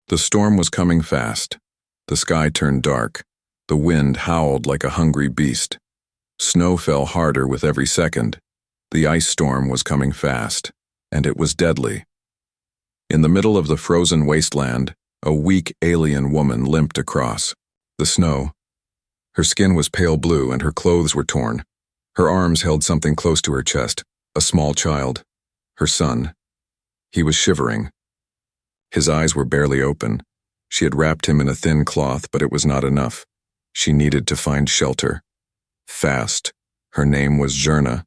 The storm was coming fast. The sky turned dark. The wind howled like a hungry beast. Snow fell harder with every second. The ice storm was coming fast, and it was deadly. In the middle of the frozen wasteland, a weak alien woman limped across the snow. Her skin was pale blue and her clothes were torn. Her arms held something close to her chest, a small child, her son. He was shivering. His eyes were barely open. She had wrapped him in a thin cloth, but it was not enough. She needed to find shelter. Fast. Her name was Jerna,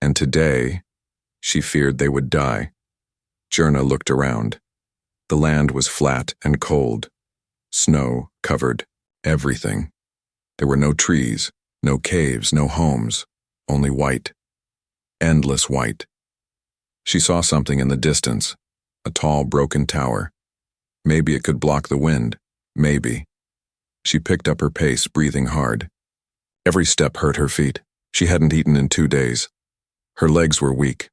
and today, she feared they would die. Jerna looked around. The land was flat and cold. Snow covered everything. There were no trees, no caves, no homes, only white. Endless white. She saw something in the distance, a tall, broken tower. Maybe it could block the wind, maybe. She picked up her pace, breathing hard. Every step hurt her feet. She hadn't eaten in 2 days. Her legs were weak.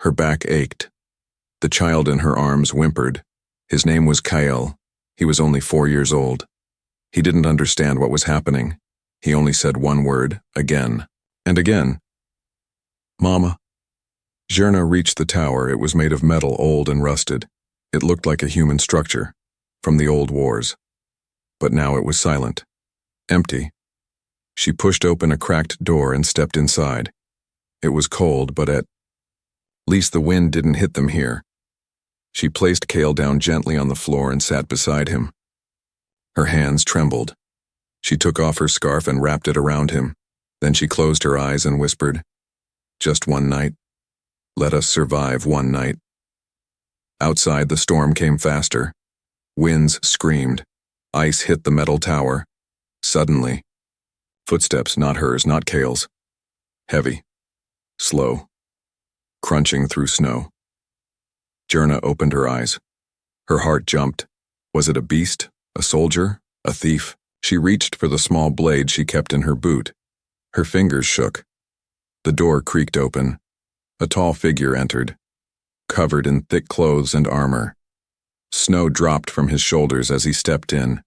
Her back ached. The child in her arms whimpered. His name was Kyle. He was only 4 years old. He didn't understand what was happening. He only said one word, again, and again. Mama. Jerna reached the tower. It was made of metal, old and rusted. It looked like a human structure, from the old wars. But now it was silent, empty. She pushed open a cracked door and stepped inside. It was cold, but at least the wind didn't hit them here. She placed Kale down gently on the floor and sat beside him. Her hands trembled. She took off her scarf and wrapped it around him. Then she closed her eyes and whispered, "Just one night. Let us survive one night." Outside, the storm came faster. Winds screamed. Ice hit the metal tower. Suddenly, footsteps, not hers, not Kale's. Heavy. Slow. Crunching through snow. Jerna opened her eyes. Her heart jumped. Was it a beast? A soldier? A thief? She reached for the small blade she kept in her boot. Her fingers shook. The door creaked open. A tall figure entered, covered in thick clothes and armor. Snow dropped from his shoulders as he stepped in.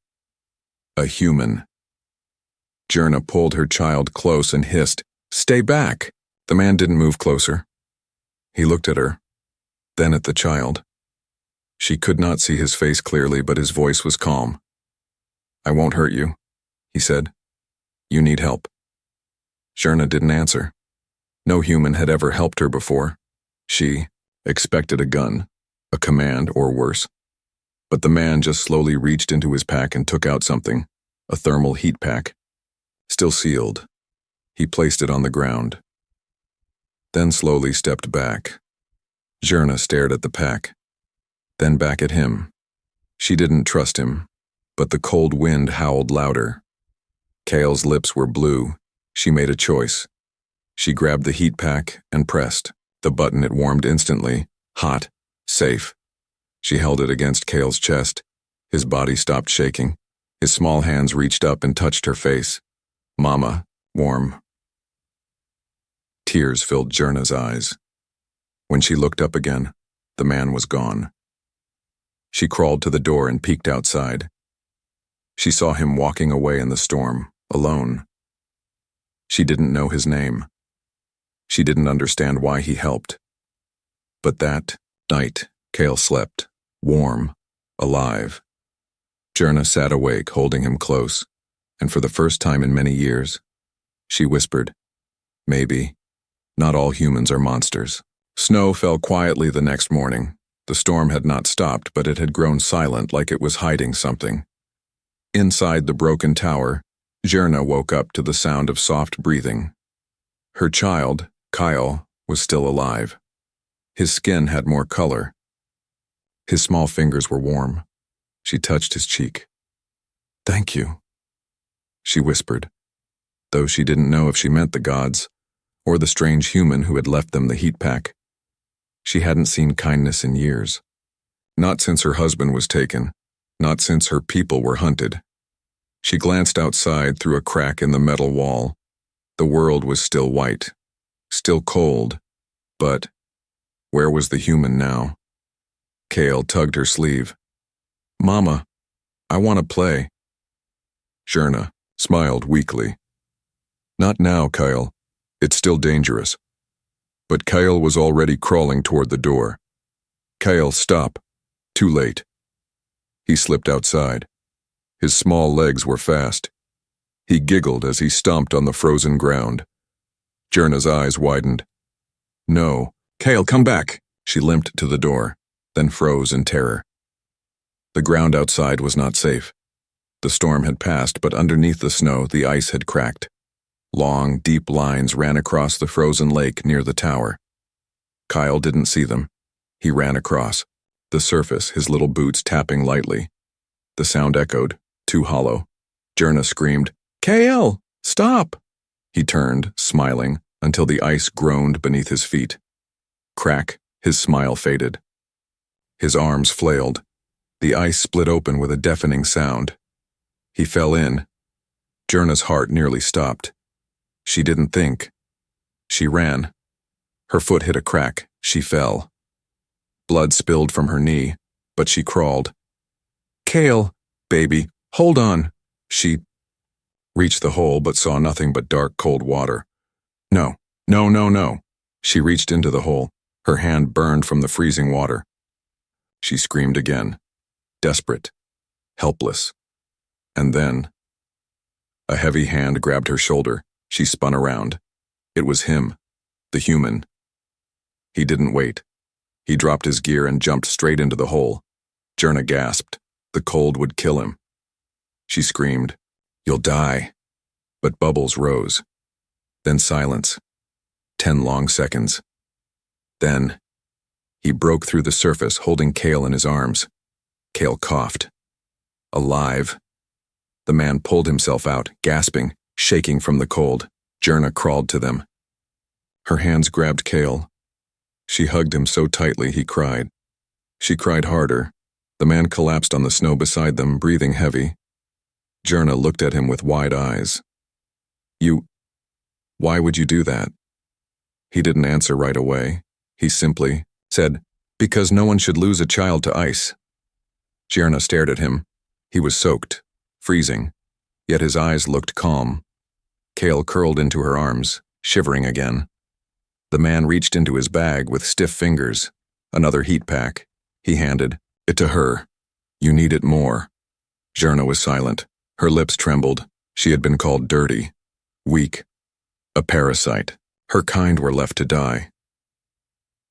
A human. Jerna pulled her child close and hissed, "Stay back!" The man didn't move closer. He looked at her, then at the child. She could not see his face clearly, but his voice was calm. "I won't hurt you," he said. "You need help." Jerna didn't answer. No human had ever helped her before. She expected a gun, a command, or worse. But the man just slowly reached into his pack and took out something, a thermal heat pack. Still sealed. He placed it on the ground. Then slowly stepped back. Jerna stared at the pack, then back at him. She didn't trust him, but the cold wind howled louder. Kale's lips were blue. She made a choice. She grabbed the heat pack and pressed. The button, it warmed instantly. Hot. Safe. She held it against Kale's chest. His body stopped shaking. His small hands reached up and touched her face. Mama. Warm. Tears filled Jerna's eyes. When she looked up again, the man was gone. She crawled to the door and peeked outside. She saw him walking away in the storm, alone. She didn't know his name. She didn't understand why he helped. But that night, Kale slept, warm, alive. Jerna sat awake, holding him close, and for the first time in many years, she whispered, "Maybe, not all humans are monsters." Snow fell quietly the next morning. The storm had not stopped, but it had grown silent, like it was hiding something. Inside the broken tower, Jerna woke up to the sound of soft breathing. Her child, Kyle, was still alive. His skin had more color. His small fingers were warm. She touched his cheek. "Thank you," she whispered, though she didn't know if she meant the gods or the strange human who had left them the heat pack. She hadn't seen kindness in years. Not since her husband was taken, not since her people were hunted. She glanced outside through a crack in the metal wall. The world was still white, still cold, but where was the human now? Kale tugged her sleeve. Mama, I want to play. Zherna smiled weakly. Not now, Kyle. It's still dangerous. But Kyle was already crawling toward the door. Kyle, stop. Too late. He slipped outside. His small legs were fast. He giggled as he stomped on the frozen ground. Zherna's eyes widened. No. Kyle, come back. She limped to the door, then froze in terror. The ground outside was not safe. The storm had passed, but underneath the snow, the ice had cracked. Long, deep lines ran across the frozen lake near the tower. Kyle didn't see them. He ran across, the surface, his little boots tapping lightly. The sound echoed, too hollow. Zherna screamed, "KL, stop!" He turned, smiling, until the ice groaned beneath his feet. Crack, his smile faded. His arms flailed. The ice split open with a deafening sound. He fell in. Zherna's heart nearly stopped. She didn't think. She ran. Her foot hit a crack. She fell. Blood spilled from her knee, but she crawled. "Kale, baby, hold on." She reached the hole but saw nothing but dark, cold water. No, no, no, no. She reached into the hole. Her hand burned from the freezing water. She screamed again, desperate, helpless. And then, a heavy hand grabbed her shoulder. She spun around. It was him, the human. He didn't wait. He dropped his gear and jumped straight into the hole. Zherna gasped. The cold would kill him. She screamed, "You'll die." But bubbles rose. Then silence. 10 long seconds. Then, he broke through the surface, holding Kale in his arms. Kale coughed. Alive. The man pulled himself out, gasping, shaking from the cold. Zherna crawled to them. Her hands grabbed Kale. She hugged him so tightly he cried. She cried harder. The man collapsed on the snow beside them, breathing heavy. Zherna looked at him with wide eyes. Why would you do that?" He didn't answer right away. He simply said, "Because no one should lose a child to ice." Zherna stared at him. He was soaked, freezing, yet his eyes looked calm. Kale curled into her arms, shivering again. The man reached into his bag with stiff fingers. Another heat pack. He handed it to her. "You need it more." Zherna was silent. Her lips trembled. She had been called dirty, weak, a parasite. Her kind were left to die.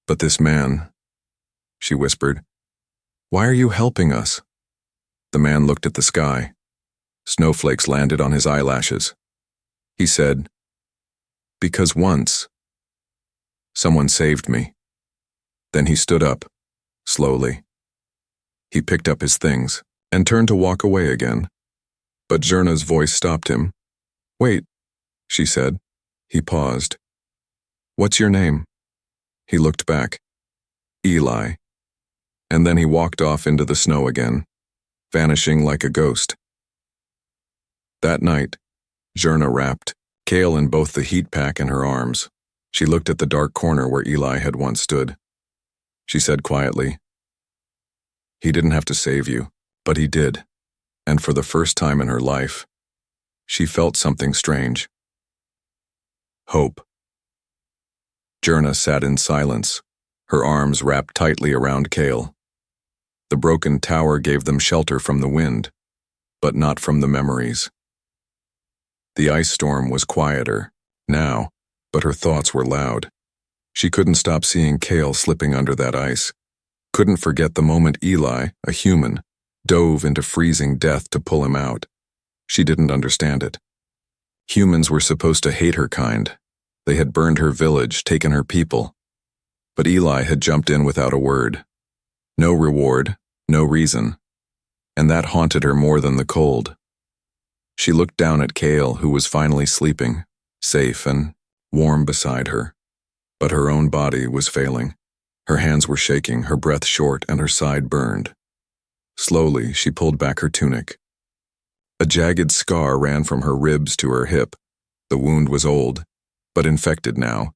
"But this man," she whispered, "why are you helping us?" The man looked at the sky. Snowflakes landed on his eyelashes. He said, "Because once, someone saved me." Then he stood up, slowly. He picked up his things and turned to walk away again. But Zherna's voice stopped him. "Wait," she said. He paused. "What's your name?" He looked back. "Eli." And then he walked off into the snow again, vanishing like a ghost. That night, Zherna wrapped Kale in both the heat pack and her arms. She looked at the dark corner where Eli had once stood. She said quietly, "He didn't have to save you, but he did." And for the first time in her life, she felt something strange. Hope. Zherna sat in silence, her arms wrapped tightly around Kale. The broken tower gave them shelter from the wind, but not from the memories. The ice storm was quieter, now, but her thoughts were loud. She couldn't stop seeing Kale slipping under that ice. Couldn't forget the moment Eli, a human, dove into freezing death to pull him out. She didn't understand it. Humans were supposed to hate her kind. They had burned her village, taken her people. But Eli had jumped in without a word. No reward, no reason. And that haunted her more than the cold. She looked down at Kale, who was finally sleeping, safe and warm beside her. But her own body was failing. Her hands were shaking, her breath short, and her side burned. Slowly, she pulled back her tunic. A jagged scar ran from her ribs to her hip. The wound was old, but infected now,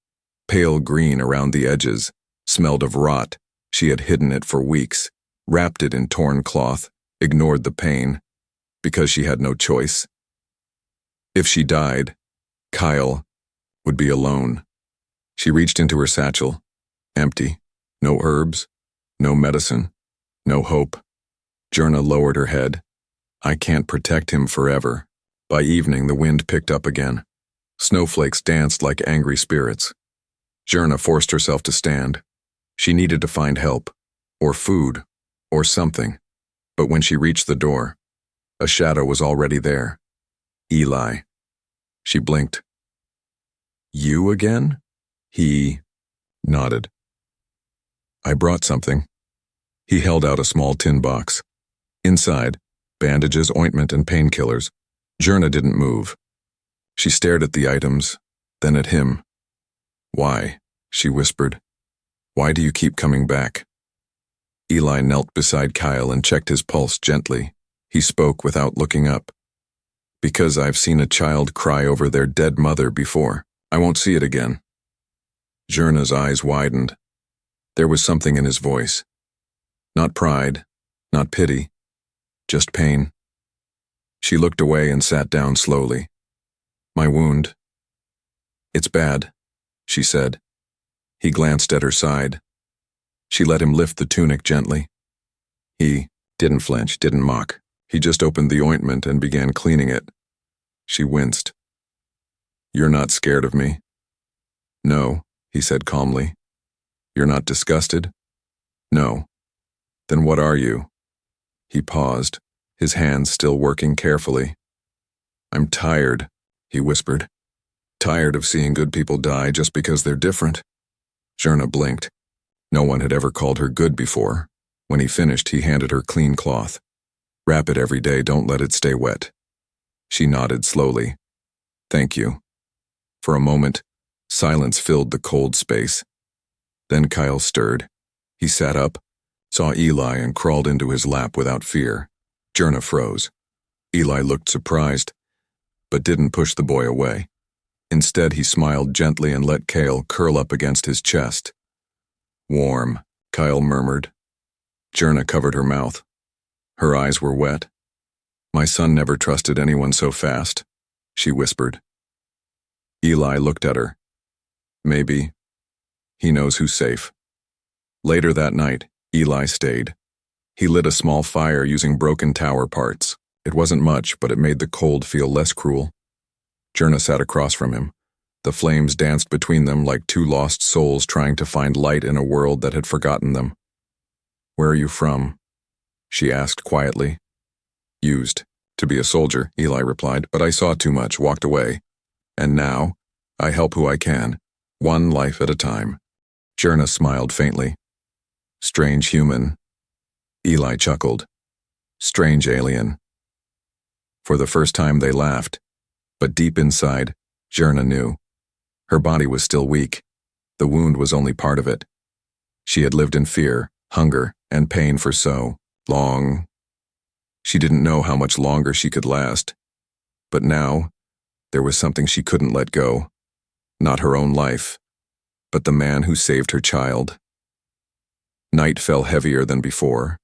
pale green around the edges, smelled of rot. She had hidden it for weeks, wrapped it in torn cloth, ignored the pain, because she had no choice. If she died, Kyle would be alone. She reached into her satchel, empty, no herbs, no medicine, no hope. Jurna lowered her head. I can't protect him forever. By evening, the wind picked up again. Snowflakes danced like angry spirits. Jurna forced herself to stand. She needed to find help, or food, or something. But when she reached the door, a shadow was already there. Eli. She blinked. You again? He nodded. I brought something. He held out a small tin box. Inside, bandages, ointment, and painkillers. Jurna didn't move. She stared at the items, then at him. Why? She whispered. Why do you keep coming back? Eli knelt beside Kyle and checked his pulse gently. He spoke without looking up. Because I've seen a child cry over their dead mother before. I won't see it again. Jurna's eyes widened. There was something in his voice. Not pride, not pity, just pain. She looked away and sat down slowly. My wound. It's bad, she said. He glanced at her side. She let him lift the tunic gently. He didn't flinch, didn't mock. He just opened the ointment and began cleaning it. She winced. You're not scared of me? No, he said calmly. You're not disgusted? No. Then what are you? He paused, his hands still working carefully. I'm tired, he whispered. Tired of seeing good people die just because they're different. Jurna blinked. No one had ever called her good before. When he finished, he handed her clean cloth. Wrap it every day, don't let it stay wet. She nodded slowly. Thank you. For a moment, silence filled the cold space. Then Kyle stirred. He sat up, saw Eli, and crawled into his lap without fear. Jurna froze. Eli looked surprised, but didn't push the boy away. Instead, he smiled gently and let Kyle curl up against his chest. Warm, Kyle murmured. Jurna covered her mouth. Her eyes were wet. My son never trusted anyone so fast, she whispered. Eli looked at her. Maybe. He knows who's safe. Later that night, Eli stayed. He lit a small fire using broken tower parts. It wasn't much, but it made the cold feel less cruel. Jurna sat across from him. The flames danced between them like two lost souls trying to find light in a world that had forgotten them. Where are you from? She asked quietly. Used to be a soldier, Eli replied, but I saw too much, walked away. And now, I help who I can, one life at a time. Jurna smiled faintly. Strange human. Eli chuckled. Strange alien. For the first time they laughed, but deep inside, Jurna knew. Her body was still weak. The wound was only part of it. She had lived in fear, hunger, and pain for so long. She didn't know how much longer she could last. But now, there was something she couldn't let go. Not her own life, but the man who saved her child. Night fell heavier than before.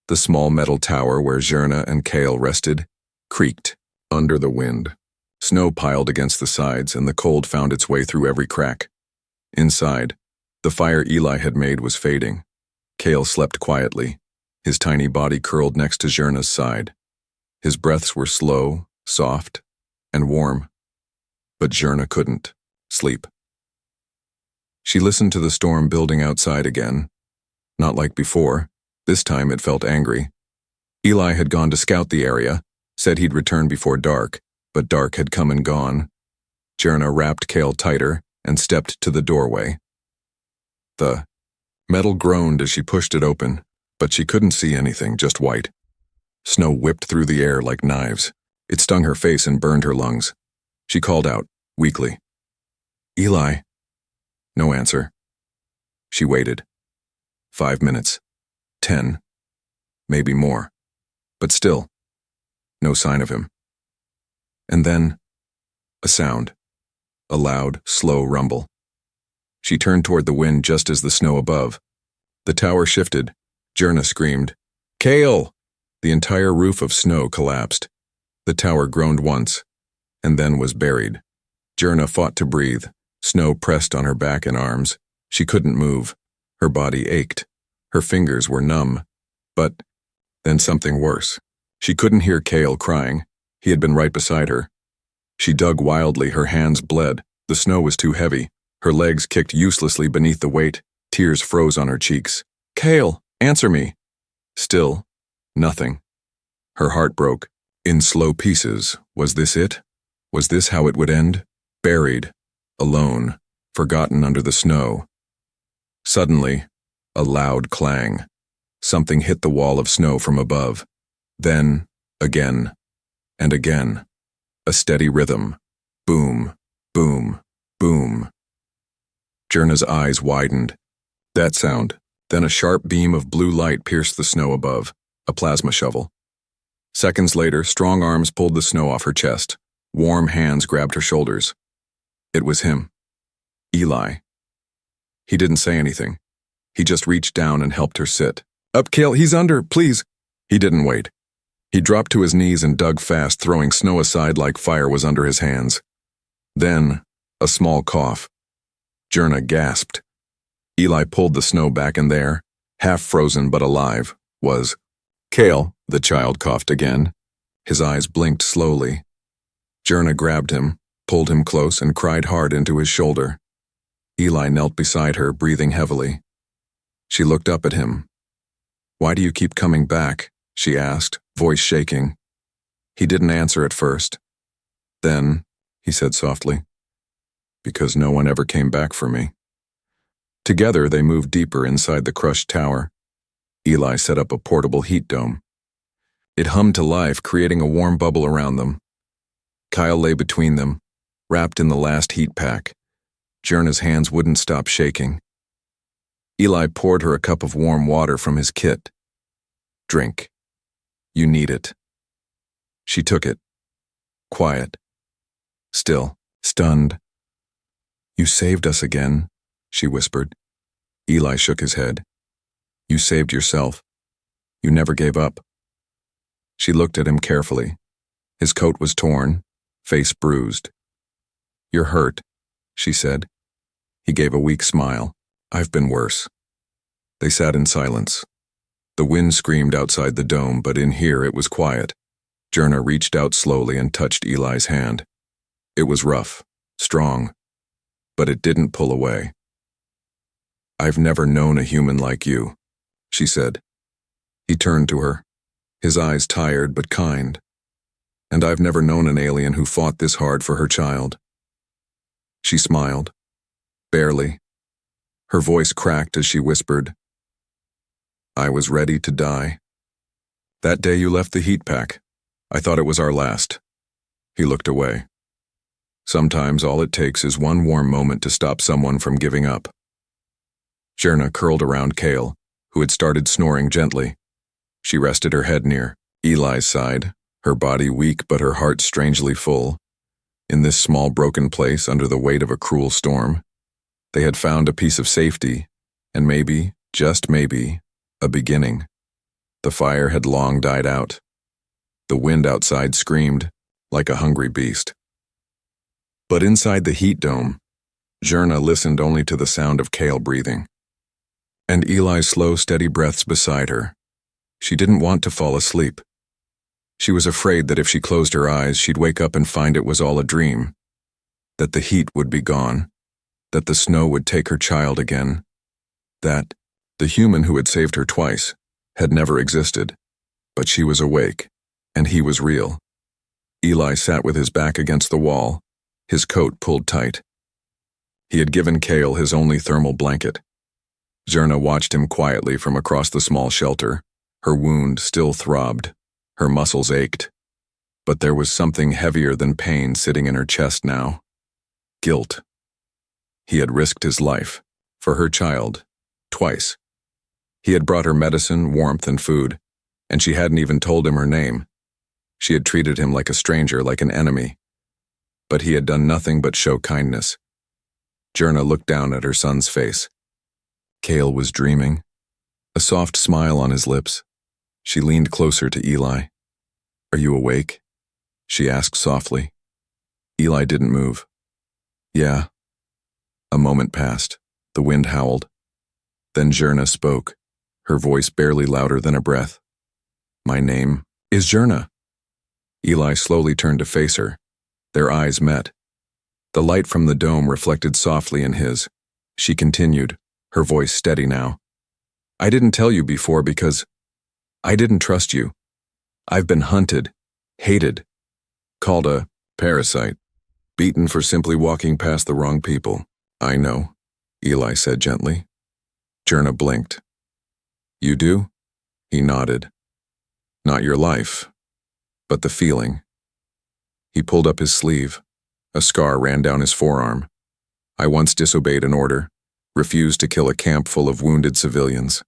The small metal tower where Jurna and Kale rested creaked under the wind. Snow piled against the sides, and the cold found its way through every crack. Inside, the fire Eli had made was fading. Kale slept quietly, his tiny body curled next to Jurna's side. His breaths were slow, soft, and warm. But Jurna couldn't sleep. She listened to the storm building outside again. Not like before. This time it felt angry. Eli had gone to scout the area, said he'd return before dark, but dark had come and gone. Jurna wrapped Kale tighter and stepped to the doorway. The metal groaned as she pushed it open, but she couldn't see anything, just white. Snow whipped through the air like knives. It stung her face and burned her lungs. She called out, weakly. Eli. No answer. She waited. 5 minutes. 10. Maybe more. But still, no sign of him. And then, a sound. A loud, slow rumble. She turned toward the wind just as the snow above. The tower shifted. Jurna screamed, Kale! The entire roof of snow collapsed. The tower groaned once, and then was buried. Jerna fought to breathe. Snow pressed on her back and arms. She couldn't move. Her body ached. Her fingers were numb. But then something worse. She couldn't hear Cale crying. He had been right beside her. She dug wildly. Her hands bled. The snow was too heavy. Her legs kicked uselessly beneath the weight. Tears froze on her cheeks. "Cale, answer me." Still, nothing. Her heart broke. In slow pieces. Was this it? Was this how it would end? Buried, alone, forgotten under the snow. Suddenly, a loud clang. Something hit the wall of snow from above. Then, again, and again. A steady rhythm. Boom, boom, boom. Jerna's eyes widened. That sound. Then a sharp beam of blue light pierced the snow above. A plasma shovel. Seconds later, strong arms pulled the snow off her chest. Warm hands grabbed her shoulders. It was him. Eli. He didn't say anything. He just reached down and helped her sit. "Up, Cale, he's under, please." He didn't wait. He dropped to his knees and dug fast, throwing snow aside like fire was under his hands. Then, a small cough. Jerna gasped. Eli pulled the snow back, and there, half frozen but alive, was Cale. The child coughed again. His eyes blinked slowly. Jerna grabbed him, pulled him close, and cried hard into his shoulder. Eli knelt beside her, breathing heavily. She looked up at him. "Why do you keep coming back?" she asked, voice shaking. He didn't answer at first. Then, he said softly, "Because no one ever came back for me." Together, they moved deeper inside the crushed tower. Eli set up a portable heat dome. It hummed to life, creating a warm bubble around them. Kyle lay between them, wrapped in the last heat pack. Jerna's hands wouldn't stop shaking. Eli poured her a cup of warm water from his kit. "Drink. You need it." She took it. Quiet. Still, stunned. "You saved us again," she whispered. Eli shook his head. "You saved yourself. You never gave up." She looked at him carefully. His coat was torn, face bruised. "You're hurt," she said. He gave a weak smile. "I've been worse." They sat in silence. The wind screamed outside the dome, but in here it was quiet. Jerna reached out slowly and touched Eli's hand. It was rough, strong, but it didn't pull away. "I've never known a human like you," she said. He turned to her, his eyes tired but kind. "And I've never known an alien who fought this hard for her child." She smiled. Barely. Her voice cracked as she whispered, "I was ready to die. That day you left the heat pack, I thought it was our last." He looked away. Sometimes all it takes is one warm moment to stop someone from giving up. Jerna curled around Cale, who had started snoring gently. She rested her head near Eli's side, her body weak but her heart strangely full. In this small broken place under the weight of a cruel storm, they had found a piece of safety, and maybe, just maybe, a beginning. The fire had long died out. The wind outside screamed, like a hungry beast. But inside the heat dome, Jerna listened only to the sound of Cale breathing, and Eli's slow, steady breaths beside her. She didn't want to fall asleep. She was afraid that if she closed her eyes, she'd wake up and find it was all a dream, that the heat would be gone, that the snow would take her child again, that the human who had saved her twice had never existed. But she was awake, and he was real. Eli sat with his back against the wall, his coat pulled tight. He had given Cale his only thermal blanket. Jerna watched him quietly from across the small shelter. Her wound still throbbed. Her muscles ached. But there was something heavier than pain sitting in her chest now. Guilt. He had risked his life, for her child, twice. He had brought her medicine, warmth, and food, and she hadn't even told him her name. She had treated him like a stranger, like an enemy. But he had done nothing but show kindness. Jerna looked down at her son's face. Cale was dreaming, a soft smile on his lips. She leaned closer to Eli. "Are you awake?" she asked softly. Eli didn't move. "Yeah." A moment passed. The wind howled. Then Jerna spoke, her voice barely louder than a breath. "My name is Jerna." Eli slowly turned to face her. Their eyes met. The light from the dome reflected softly in his. She continued, her voice steady now. "I didn't tell you before because I didn't trust you. I've been hunted, hated, called a parasite, beaten for simply walking past the wrong people." "I know," Eli said gently. Jerna blinked. "You do?" He nodded. "Not your life, but the feeling." He pulled up his sleeve. A scar ran down his forearm. "I once disobeyed an order, refused to kill a camp full of wounded civilians.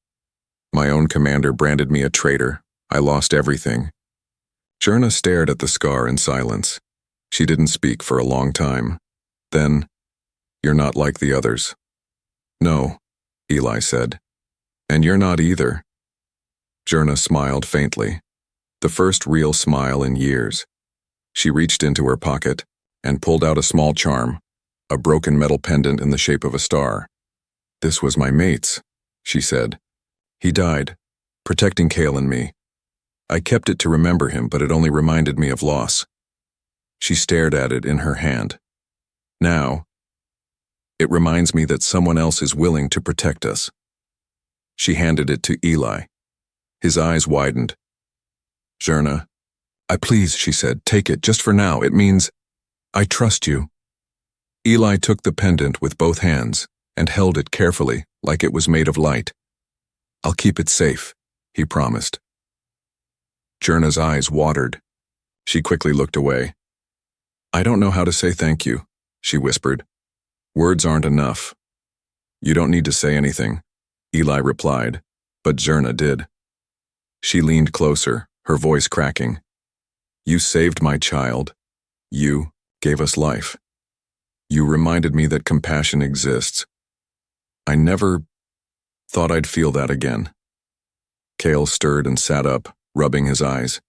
My own commander branded me a traitor. I lost everything." Jerna stared at the scar in silence. She didn't speak for a long time. Then, "You're not like the others." "No," Eli said. "And you're not either." Jerna smiled faintly, the first real smile in years. She reached into her pocket and pulled out a small charm, a broken metal pendant in the shape of a star. "This was my mate's," she said. "He died, protecting Kale and me. I kept it to remember him, but it only reminded me of loss." She stared at it in her hand. "Now, it reminds me that someone else is willing to protect us." She handed it to Eli. His eyes widened. "Jerna, please," she said, "take it, just for now. It means I trust you." Eli took the pendant with both hands and held it carefully, like it was made of light. "I'll keep it safe," he promised. Jerna's eyes watered. She quickly looked away. "I don't know how to say thank you," she whispered. "Words aren't enough." "You don't need to say anything," Eli replied, but Jerna did. She leaned closer, her voice cracking. "You saved my child. You gave us life. You reminded me that compassion exists. I never thought I'd feel that again." Kale stirred and sat up, rubbing his eyes.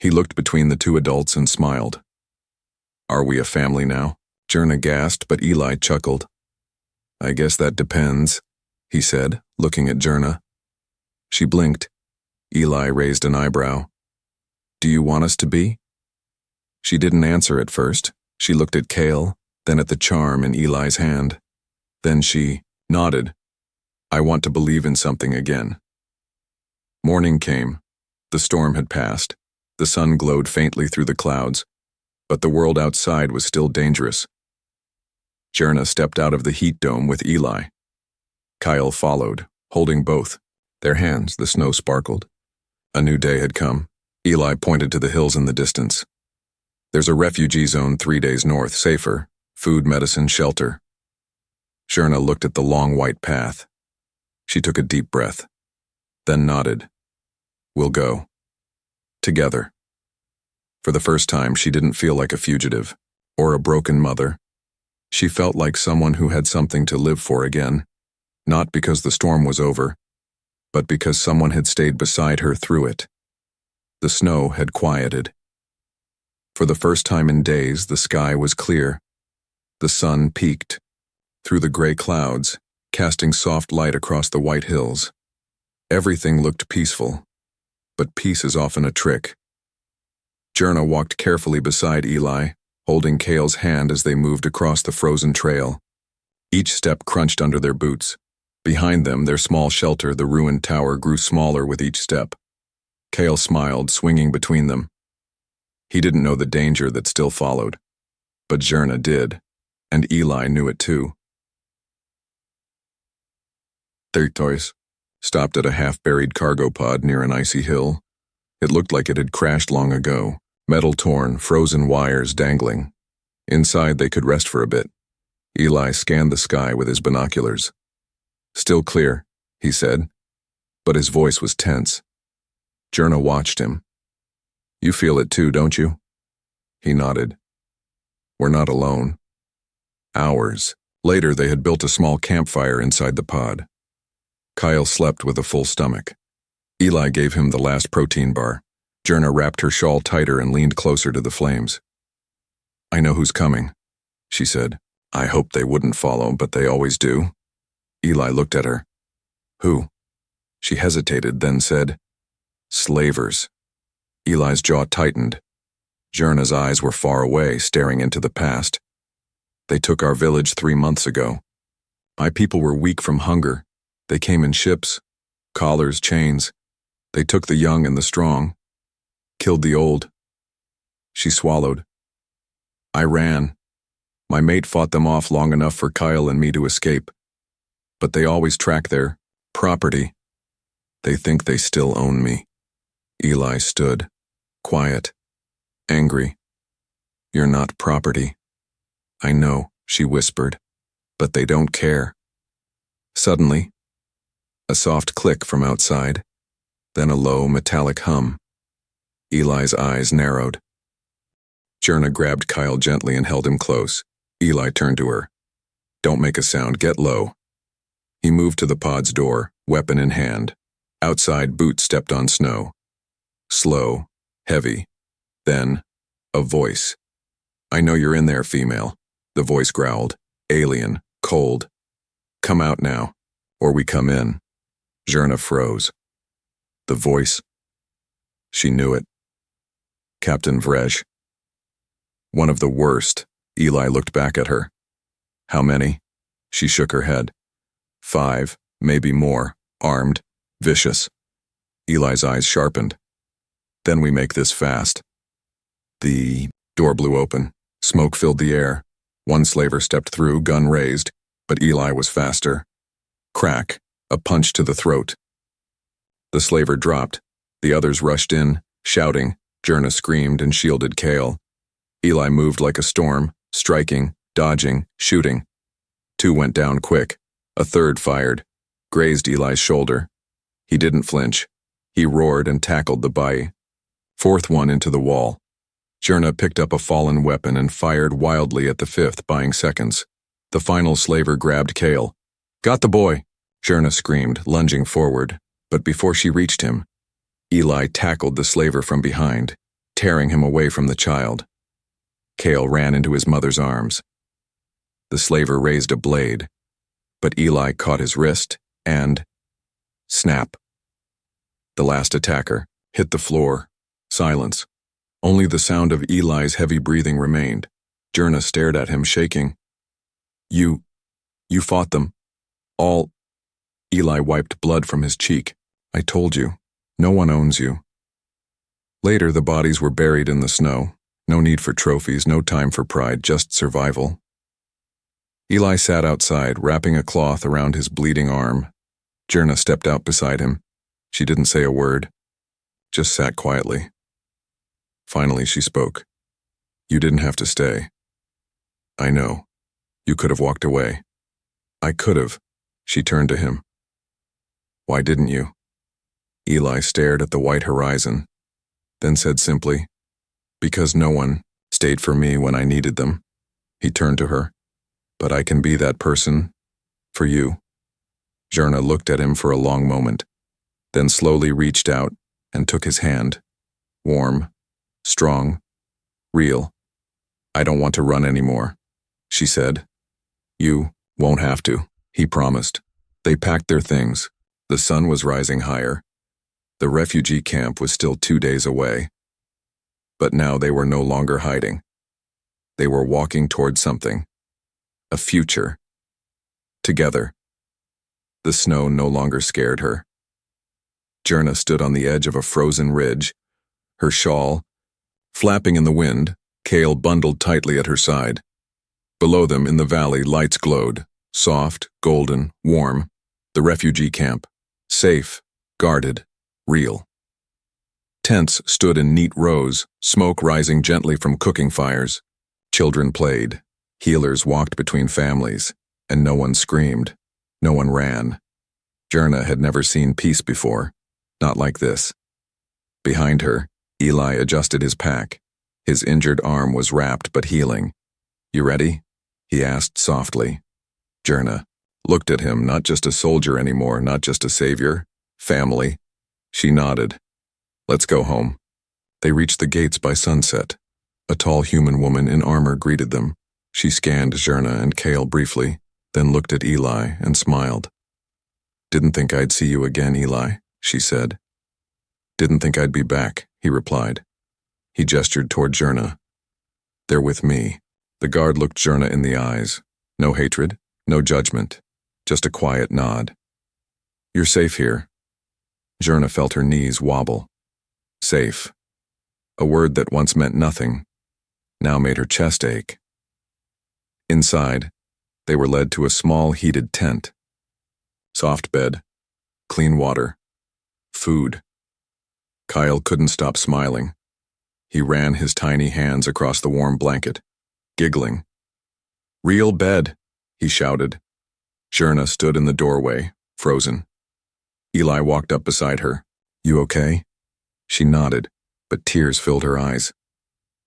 He looked between the two adults and smiled. "Are we a family now?" Jerna gasped, but Eli chuckled. "I guess that depends," he said, looking at Jerna. She blinked. Eli raised an eyebrow. "Do you want us to be?" She didn't answer at first. She looked at Kale, then at the charm in Eli's hand. Then she nodded. "I want to believe in something again." Morning came. The storm had passed. The sun glowed faintly through the clouds, but the world outside was still dangerous. Jerna stepped out of the heat dome with Eli. Kyle followed, holding both. Their hands, the snow sparkled. A new day had come. Eli pointed to the hills in the distance. "There's a refugee zone 3 days north, safer. Food, medicine, shelter." Jerna looked at the long white path. She took a deep breath, then nodded. "We'll go. Together." For the first time, she didn't feel like a fugitive, or a broken mother. She felt like someone who had something to live for again, not because the storm was over, but because someone had stayed beside her through it. The snow had quieted. For the first time in days, the sky was clear. The sun peeked through the gray clouds, casting soft light across the white hills. Everything looked peaceful, but peace is often a trick. Jerna walked carefully beside Eli, holding Kale's hand as they moved across the frozen trail. Each step crunched under their boots. Behind them, their small shelter, the ruined tower, grew smaller with each step. Kale smiled, swinging between them. He didn't know the danger that still followed, but Jerna did, and Eli knew it too. Toys stopped at a half-buried cargo pod near an icy hill. It looked like it had crashed long ago, metal torn, frozen wires dangling. Inside, they could rest for a bit. Eli scanned the sky with his binoculars. "Still clear," he said, but his voice was tense. Jerna watched him. "You feel it too, don't you?" He nodded. "We're not alone." Hours later, they had built a small campfire inside the pod. Kyle slept with a full stomach. Eli gave him the last protein bar. Jerna wrapped her shawl tighter and leaned closer to the flames. "I know who's coming," she said. "I hoped they wouldn't follow, but they always do." Eli looked at her. "Who?" She hesitated, then said, "Slavers." Eli's jaw tightened. Jerna's eyes were far away, staring into the past. "They took our village 3 months ago. My people were weak from hunger. They came in ships, collars, chains. They took the young and the strong, killed the old." She swallowed. "I ran. My mate fought them off long enough for Kyle and me to escape. But they always track their property. They think they still own me." Eli stood, quiet, angry. "You're not property." "I know," she whispered, "but they don't care." Suddenly, a soft click from outside, then a low, metallic hum. Eli's eyes narrowed. Jerna grabbed Kyle gently and held him close. Eli turned to her. "Don't make a sound, get low." He moved to the pod's door, weapon in hand. Outside, boots stepped on snow. Slow, heavy. Then, a voice. "I know you're in there, female," the voice growled. Alien, cold. "Come out now, or we come in." Jerna froze. The voice. She knew it. Captain Vrej. "One of the worst." Eli looked back at her. "How many?" She shook her head. 5, maybe more, armed, vicious." Eli's eyes sharpened. "Then we make this fast." The door blew open. Smoke filled the air. One slaver stepped through, gun raised, but Eli was faster. Crack, a punch to the throat. The slaver dropped. The others rushed in, shouting. Jerna screamed and shielded Kale. Eli moved like a storm, striking, dodging, shooting. 2 went down quick. A third fired, grazed Eli's shoulder. He didn't flinch. He roared and tackled the Bai. 4th one into the wall. Jerna picked up a fallen weapon and fired wildly at the 5th, buying seconds. The final slaver grabbed Kale. "Got the boy!" Jerna screamed, lunging forward, but before she reached him, Eli tackled the slaver from behind, tearing him away from the child. Kale ran into his mother's arms. The slaver raised a blade, but Eli caught his wrist and... snap. The last attacker hit the floor. Silence. Only the sound of Eli's heavy breathing remained. Jerna stared at him, shaking. You fought them. All..." Eli wiped blood from his cheek. "I told you. No one owns you." Later, the bodies were buried in the snow. No need for trophies, no time for pride, just survival. Eli sat outside, wrapping a cloth around his bleeding arm. Jerna stepped out beside him. She didn't say a word, just sat quietly. Finally, she spoke. "You didn't have to stay. I know. You could have walked away." "I could have." She turned to him. "Why didn't you?" Eli stared at the white horizon, then said simply, "Because no one stayed for me when I needed them." He turned to her. "But I can be that person for you." Jerna looked at him for a long moment, then slowly reached out and took his hand. Warm, strong, real. "I don't want to run anymore," she said. "You won't have to," he promised. They packed their things. The sun was rising higher. The refugee camp was still 2 days away. But now they were no longer hiding. They were walking toward something. A future. Together. The snow no longer scared her. Jerna stood on the edge of a frozen ridge, her shawl flapping in the wind, Kale bundled tightly at her side. Below them in the valley, lights glowed, soft, golden, warm. The refugee camp. Safe, guarded, real. Tents stood in neat rows, smoke rising gently from cooking fires. Children played. Healers walked between families, and no one screamed. No one ran. Jerna had never seen peace before, not like this. Behind her, Eli adjusted his pack. His injured arm was wrapped but healing. "You ready?" he asked softly. Jerna looked at him, not just a soldier anymore, not just a savior, family. She nodded. Let's go home. They reached the gates by sunset. A tall human woman in armor greeted them. She scanned Zherna and Kale briefly, then looked at Eli and smiled. Didn't think I'd see you again, Eli, she said. Didn't think I'd be back, he replied. He gestured toward Zherna. They're with me. The guard looked Zherna in the eyes. No hatred, no judgment, just a quiet nod. You're safe here. Zherna felt her knees wobble. Safe. A word that once meant nothing, now made her chest ache. Inside, they were led to a small heated tent. Soft bed, clean water, food. Kyle couldn't stop smiling. He ran his tiny hands across the warm blanket, giggling. Real bed, he shouted. Zherna stood in the doorway, frozen. Eli walked up beside her. You okay? She nodded, but tears filled her eyes.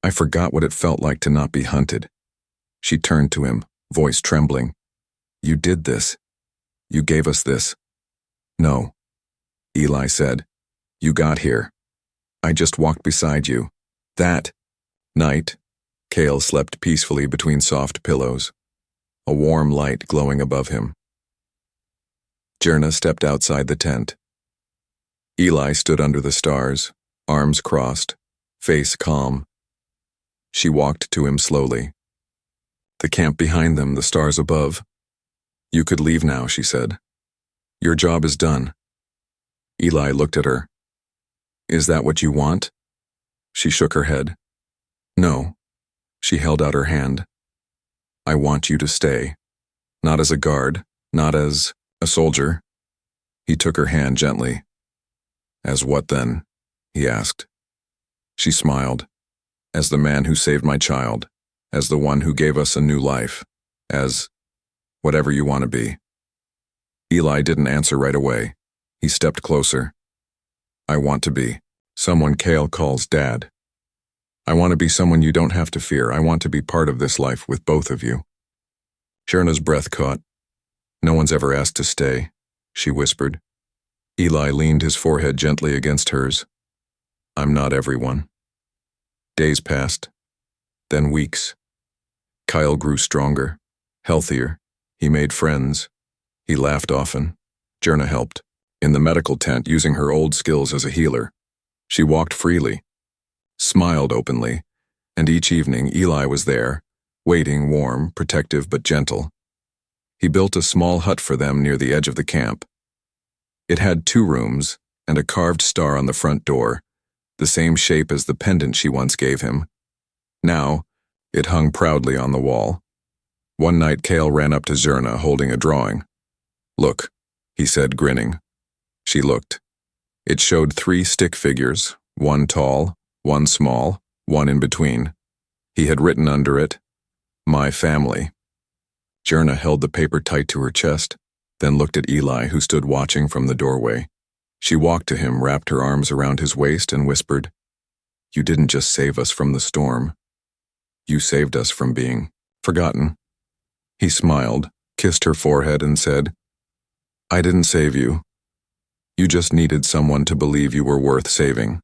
I forgot what it felt like to not be hunted. She turned to him, voice trembling. You did this. You gave us this. No. Eli said. You got here. I just walked beside you. That night, Kale slept peacefully between soft pillows, a warm light glowing above him. Zherna stepped outside the tent. Eli stood under the stars, arms crossed, face calm. She walked to him slowly. The camp behind them, the stars above. You could leave now, she said. Your job is done. Eli looked at her. Is that what you want? She shook her head. No. She held out her hand. I want you to stay. Not as a guard, not as a soldier. He took her hand gently. As what then? He asked. She smiled. As the man who saved my child, as the one who gave us a new life, as whatever you want to be. Eli didn't answer right away. He stepped closer. I want to be someone Kale calls Dad. I want to be someone you don't have to fear. I want to be part of this life with both of you. Zherna's breath caught. No one's ever asked to stay, she whispered. Eli leaned his forehead gently against hers. I'm not everyone. Days passed, then weeks. Kyle grew stronger, healthier. He made friends. He laughed often. Zherna helped. In the medical tent, using her old skills as a healer. She walked freely, smiled openly, and each evening Eli was there, waiting, warm, protective but gentle. He built a small hut for them near the edge of the camp. It had 2 rooms and a carved star on the front door, the same shape as the pendant she once gave him. Now, it hung proudly on the wall. One night Kale ran up to Zherna holding a drawing. Look, he said, grinning. She looked. It showed 3 stick figures, one tall, one small, one in between. He had written under it, My family. Zherna held the paper tight to her chest, then looked at Eli, who stood watching from the doorway. She walked to him, wrapped her arms around his waist, and whispered, You didn't just save us from the storm. You saved us from being forgotten. He smiled, kissed her forehead, and said, I didn't save you. You just needed someone to believe you were worth saving.